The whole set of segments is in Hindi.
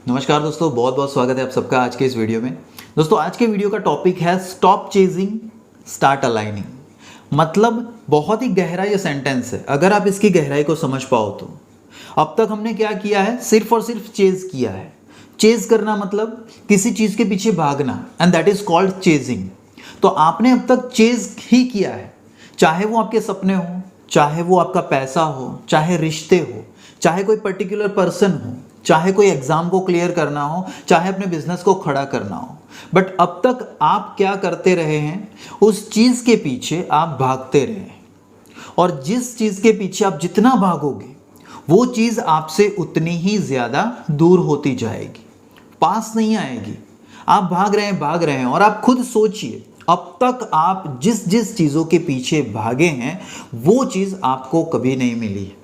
नमस्कार दोस्तों, बहुत बहुत स्वागत है आप सबका आज के इस वीडियो में। दोस्तों आज के वीडियो का टॉपिक है स्टॉप चेजिंग स्टार्ट अलाइनिंग। मतलब बहुत ही गहरा ये सेंटेंस है, अगर आप इसकी गहराई को समझ पाओ तो। अब तक हमने क्या किया है, सिर्फ और सिर्फ चेज किया है। चेज करना मतलब किसी चीज के पीछे भागना, and that is called chasing. तो आपने अब तक चेज ही किया है, चाहे वो आपके सपने हो, चाहे वो आपका पैसा हो, चाहे रिश्ते हो, चाहे कोई पर्टिकुलर पर्सन हो, चाहे कोई एग्जाम को क्लियर करना हो, चाहे अपने बिजनेस को खड़ा करना हो। बट अब तक आप क्या करते रहे हैं, उस चीज के पीछे आप भागते रहे हैं। और जिस चीज के पीछे आप जितना भागोगे वो चीज आपसे उतनी ही ज्यादा दूर होती जाएगी, पास नहीं आएगी। आप भाग रहे हैं और आप खुद सोचिए, अब तक आप जिस जिस चीजों के पीछे भागे हैं वो चीज आपको कभी नहीं मिली है।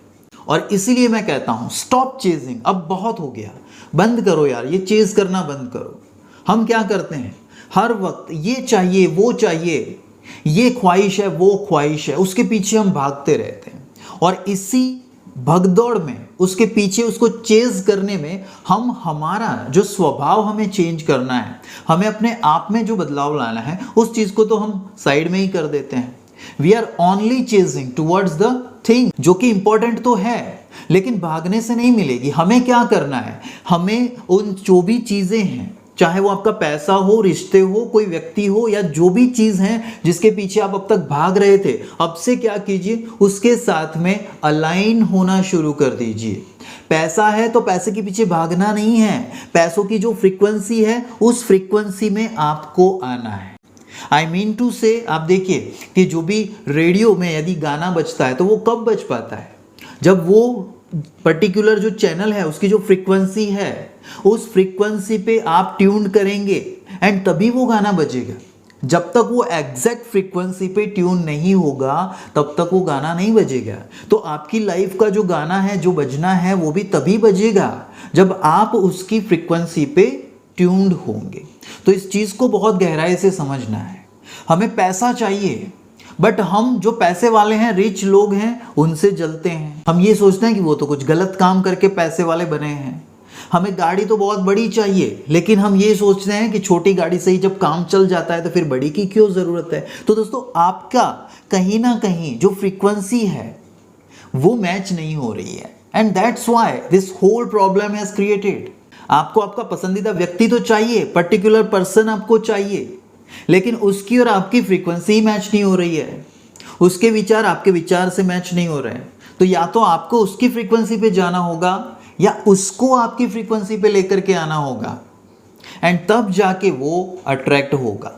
और इसीलिए मैं कहता हूं स्टॉप चेजिंग, अब बहुत हो गया, बंद करो यार, ये चेज करना बंद करो। हम क्या करते हैं, हर वक्त ये चाहिए वो चाहिए, ये ख्वाहिश है वो ख्वाहिश है, उसके पीछे हम भागते रहते हैं। और इसी भगदौड़ में, उसके पीछे उसको चेज करने में हम हमारा जो स्वभाव हमें चेंज करना है, हमें अपने आप में जो बदलाव लाना है, उस चीज को तो हम साइड में ही कर देते हैं। We are only chasing towards the thing, जो कि इंपॉर्टेंट तो है लेकिन भागने से नहीं मिलेगी। हमें क्या करना है, हमें उन जो भी चीजें हैं, चाहे वो आपका पैसा हो, रिश्ते हो, कोई व्यक्ति हो, या जो भी चीज है जिसके पीछे आप अब तक भाग रहे थे, अब से क्या कीजिए, उसके साथ में अलाइन होना शुरू कर दीजिए। पैसा है तो पैसे के पीछे भागना नहीं है, पैसों की जो फ्रीक्वेंसी है उस फ्रीक्वेंसी में आपको आना है। आई मीन टू से, आप देखिए कि जो भी रेडियो में यदि गाना बजता है तो वो कब बज पाता है, जब वो पर्टिकुलर जो चैनल है उसकी जो फ्रीक्वेंसी है उस फ्रीक्वेंसी पे आप ट्यून करेंगे एंड तभी वो गाना बजेगा। जब तक वो एग्जैक्ट फ्रीक्वेंसी पे ट्यून नहीं होगा तब तक वो गाना नहीं बजेगा। तो आपकी लाइफ का जो गाना है, जो बजना है, वो भी तभी बजेगा जब आप उसकी फ्रीक्वेंसी पे ट्यून्ड होंगे। तो इस चीज को बहुत गहराई से समझना है। हमें पैसा चाहिए, बट हम जो पैसे वाले हैं, रिच लोग हैं, उनसे जलते हैं। हम ये सोचते हैं कि वो तो कुछ गलत काम करके पैसे वाले बने हैं। हमें गाड़ी तो बहुत बड़ी चाहिए, लेकिन हम ये सोचते हैं कि छोटी गाड़ी से ही जब काम चल जाता है तो फिर बड़ी की क्यों जरूरत है। तो दोस्तों आपका कहीं ना कहीं जो फ्रीक्वेंसी है वो मैच नहीं हो रही है, and that's why this whole problem has created. आपको आपका पसंदीदा व्यक्ति तो चाहिए, पर्टिकुलर पर्सन आपको चाहिए, लेकिन उसकी और आपकी फ्रीक्वेंसी मैच नहीं हो रही है, उसके विचार आपके विचार से मैच नहीं हो रहे हैं। तो या तो आपको उसकी फ्रीक्वेंसी पे जाना होगा या उसको आपकी फ्रीक्वेंसी पे लेकर के आना होगा, एंड तब जाके वो अट्रैक्ट होगा।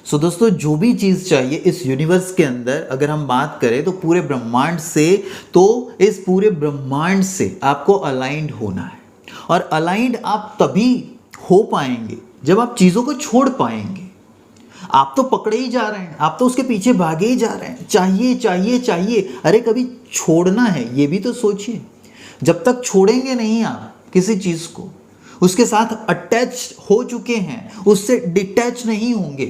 सो दोस्तों, जो भी चीज चाहिए इस यूनिवर्स के अंदर, अगर हम बात करें तो पूरे ब्रह्मांड से, तो इस पूरे ब्रह्मांड से आपको अलाइंड होना है। और अलाइंड आप तभी हो पाएंगे जब आप चीजों को छोड़ पाएंगे। आप तो पकड़े ही जा रहे हैं, आप तो उसके पीछे भागे ही जा रहे हैं, चाहिए चाहिए चाहिए। अरे कभी छोड़ना है ये भी तो सोचिए। जब तक छोड़ेंगे नहीं आप किसी चीज को, उसके साथ अटैच हो चुके हैं, उससे डिटैच नहीं होंगे,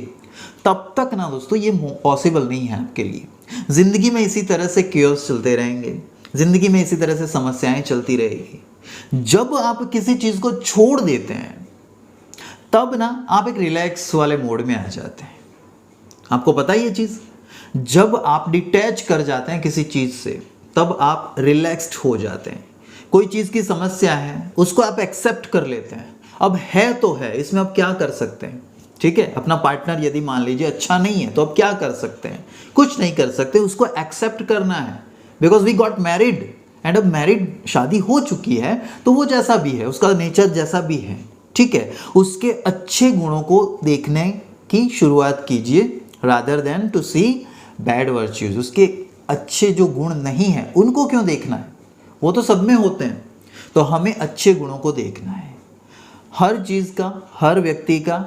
तब तक ना दोस्तों ये पॉसिबल नहीं है आपके लिए। जिंदगी में इसी तरह से केओस चलते रहेंगे, जिंदगी में इसी तरह से समस्याएं चलती रहेगी। जब आप किसी चीज को छोड़ देते हैं तब ना आप एक रिलैक्स वाले मोड में आ जाते हैं। आपको पता है ये चीज, जब आप डिटैच कर जाते हैं किसी चीज से तब आप रिलैक्स्ड हो जाते हैं। कोई चीज की समस्या है उसको आप एक्सेप्ट कर लेते हैं, अब है तो है, इसमें आप क्या कर सकते हैं। ठीक है, अपना पार्टनर यदि मान लीजिए अच्छा नहीं है तो अब क्या कर सकते हैं, कुछ नहीं कर सकते, उसको एक्सेप्ट करना है। Because we got married, and अब मैरिड शादी हो चुकी है तो वो जैसा भी है, उसका नेचर जैसा भी है, ठीक है, उसके अच्छे गुणों को देखने की शुरुआत कीजिए, rather than to see bad virtues. उसके अच्छे जो गुण नहीं है उनको क्यों देखना है, वो तो सब में होते हैं। तो हमें अच्छे गुणों को देखना है। हर चीज का, हर व्यक्ति का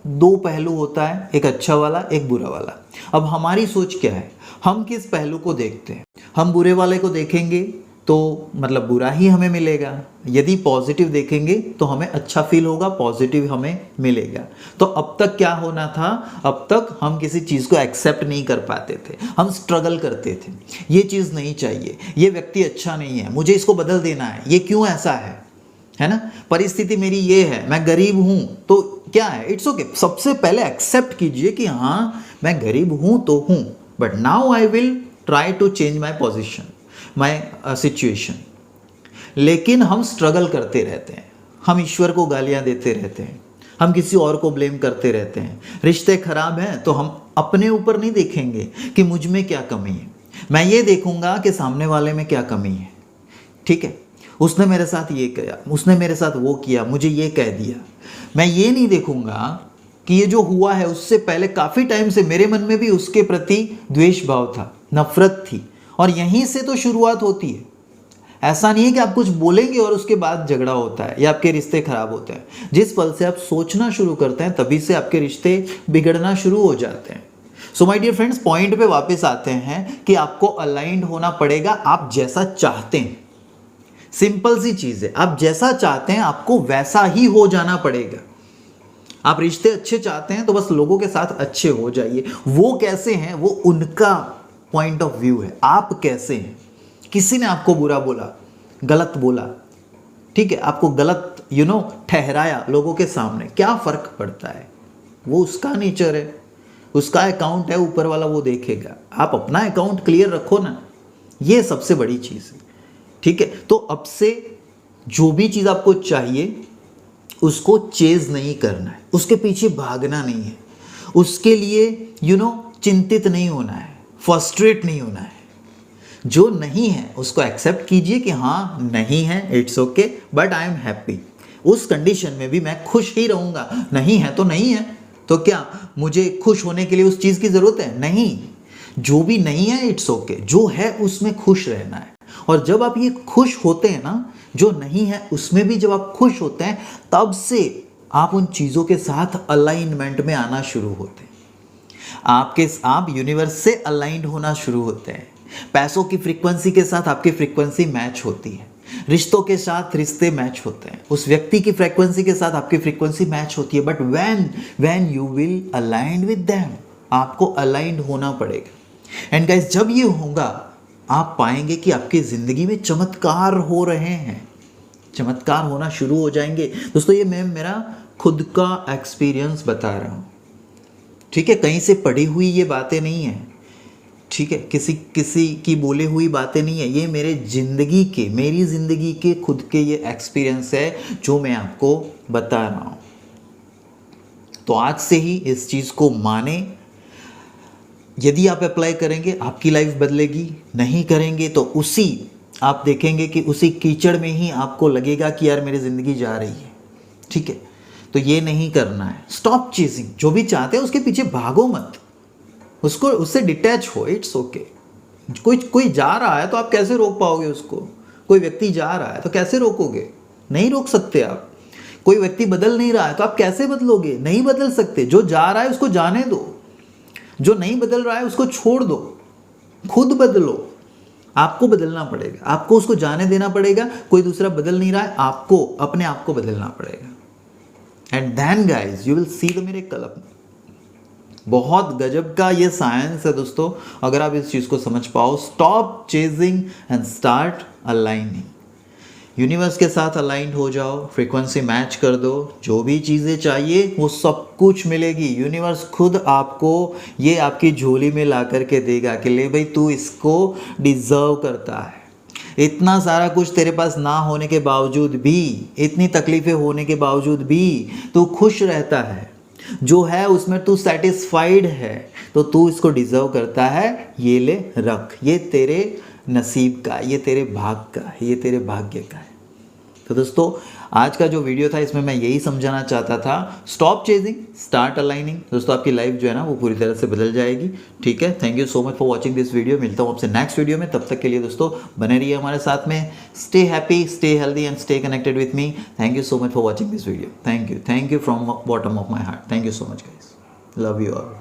दो पहलू होता है, एक अच्छा वाला, एक बुरा वाला। अब हमारी सोच क्या है, हम किस पहलू को देखते हैं। हम बुरे वाले को देखेंगे तो मतलब बुरा ही हमें मिलेगा, यदि पॉजिटिव देखेंगे तो हमें अच्छा फील होगा, पॉजिटिव हमें मिलेगा। तो अब तक क्या होना था, अब तक हम किसी चीज़ को एक्सेप्ट नहीं कर पाते थे, हम स्ट्रगल करते थे, ये चीज़ नहीं चाहिए, ये व्यक्ति अच्छा नहीं है, मुझे इसको बदल देना है, ये क्यों ऐसा है। है ना, परिस्थिति मेरी ये है, मैं गरीब हूं, तो क्या है, इट्स ओके, सबसे पहले एक्सेप्ट कीजिए कि हाँ मैं गरीब हूं तो हूं, but now I will try to change my position, my situation. लेकिन हम स्ट्रगल करते रहते हैं, हम ईश्वर को गालियां देते रहते हैं, हम किसी और को ब्लेम करते रहते हैं। रिश्ते खराब हैं तो हम अपने ऊपर नहीं देखेंगे कि मुझ में क्या कमी है, मैं ये देखूंगा कि सामने वाले में क्या कमी है। ठीक है, उसने मेरे साथ ये किया, उसने मेरे साथ वो किया, मुझे ये कह दिया। मैं ये नहीं देखूंगा कि ये जो हुआ है उससे पहले काफ़ी टाइम से मेरे मन में भी उसके प्रति द्वेष भाव था, नफरत थी, और यहीं से तो शुरुआत होती है। ऐसा नहीं है कि आप कुछ बोलेंगे और उसके बाद झगड़ा होता है या आपके रिश्ते खराब होते हैं। जिस पल से आप सोचना शुरू करते हैं तभी से आपके रिश्ते बिगड़ना शुरू हो जाते हैं। So my dear friends, point पे वापस आते हैं कि आपको अलाइंड होना पड़ेगा आप जैसा चाहते हैं। सिंपल सी चीज है, आप जैसा चाहते हैं आपको वैसा ही हो जाना पड़ेगा। आप रिश्ते अच्छे चाहते हैं तो बस लोगों के साथ अच्छे हो जाइए। वो कैसे हैं वो उनका पॉइंट ऑफ व्यू है, आप कैसे हैं। किसी ने आपको बुरा बोला, गलत बोला, ठीक है, आपको गलत ठहराया लोगों के सामने, क्या फर्क पड़ता है, वो उसका नेचर है, उसका अकाउंट है, ऊपर वाला वो देखेगा। आप अपना अकाउंट क्लियर रखो ना, ये सबसे बड़ी चीज़ है। ठीक है, तो अब से जो भी चीज़ आपको चाहिए उसको चेज नहीं करना है, उसके पीछे भागना नहीं है, उसके लिए चिंतित नहीं होना है, फ्रस्ट्रेट नहीं होना है। जो नहीं है उसको एक्सेप्ट कीजिए कि हाँ नहीं है, it's okay, but I am happy. उस कंडीशन में भी मैं खुश ही रहूँगा। नहीं है तो नहीं है, तो क्या मुझे खुश होने के लिए उस चीज़ की ज़रूरत है? नहीं, जो भी नहीं है इट्स ओके, जो है उसमें खुश रहना है। और जब आप ये खुश होते हैं ना, जो नहीं है उसमें भी जब आप खुश होते हैं, तब से आप उन चीज़ों के साथ अलाइनमेंट में आना शुरू होते हैं। आप यूनिवर्स से अलाइंड होना शुरू होते हैं। पैसों की फ्रीक्वेंसी के साथ आपकी फ्रीक्वेंसी मैच होती है, रिश्तों के साथ रिश्ते मैच होते हैं, उस व्यक्ति की फ्रीक्वेंसी के साथ आपकी फ्रीक्वेंसी मैच होती है। But when you will aligned with them, आपको अलाइंड होना पड़ेगा। एंड गाइस, जब ये होगा आप पाएंगे कि आपकी ज़िंदगी में चमत्कार हो रहे हैं, चमत्कार होना शुरू हो जाएंगे। दोस्तों, ये मैं मेरा खुद का एक्सपीरियंस बता रहा हूँ। ठीक है, कहीं से पढ़ी हुई ये बातें नहीं है, ठीक है, किसी की बोली हुई बातें नहीं है, ये मेरी ज़िंदगी के खुद के ये एक्सपीरियंस है जो मैं आपको बता रहा हूँ। तो आज से ही इस चीज़ को माने। यदि आप अप्लाई करेंगे आपकी लाइफ बदलेगी, नहीं करेंगे तो आप देखेंगे कि उसी कीचड़ में ही आपको लगेगा कि यार मेरी ज़िंदगी जा रही है। ठीक है, तो ये नहीं करना है। स्टॉप चेजिंग, जो भी चाहते हैं उसके पीछे भागो मत, उससे डिटैच हो, इट्स ओके। कोई जा रहा है तो आप कैसे रोक पाओगे उसको? कोई व्यक्ति जा रहा है तो कैसे रोकोगे? नहीं रोक सकते आप। कोई व्यक्ति बदल नहीं रहा है तो आप कैसे बदलोगे? नहीं बदल सकते। जो जा रहा है उसको जाने दो, जो नहीं बदल रहा है उसको छोड़ दो, खुद बदलो। आपको बदलना पड़ेगा, आपको उसको जाने देना पड़ेगा। कोई दूसरा बदल नहीं रहा है, आपको अपने आप को बदलना पड़ेगा। And then guys you will see the miracle. बहुत गजब का ये साइंस है दोस्तों, अगर आप इस चीज़ को समझ पाओ। Stop chasing and start aligning. Universe के साथ अलाइंड हो जाओ, फ्रीक्वेंसी मैच कर दो, जो भी चीज़ें चाहिए वो सब कुछ मिलेगी। यूनिवर्स खुद आपको ये आपकी झोली में ला करके देगा कि ले भाई तू इसको डिज़र्व करता है। इतना सारा कुछ तेरे पास ना होने के बावजूद भी, इतनी तकलीफ़ें होने के बावजूद भी तू खुश रहता है, जो है उसमें तू सेटिस्फाइड है, तो तू इसको डिज़र्व करता है। ये ले रख, ये तेरे नसीब का, ये तेरे भाग का है, ये तेरे भाग्य का है। तो दोस्तों, आज का जो वीडियो था इसमें मैं यही समझाना चाहता था, स्टॉप चेजिंग, स्टार्ट अलाइनिंग। दोस्तों, आपकी लाइफ जो है ना वो पूरी तरह से बदल जाएगी। ठीक है, thank you so much for watching this video. मिलता हूँ आपसे नेक्स्ट वीडियो में, तब तक के लिए दोस्तों बने रहिए हमारे साथ में। Stay happy, stay healthy and stay connected with me. Thank you so much for watching this video. Thank you from bottom of my heart. Thank you so much guys, love you all.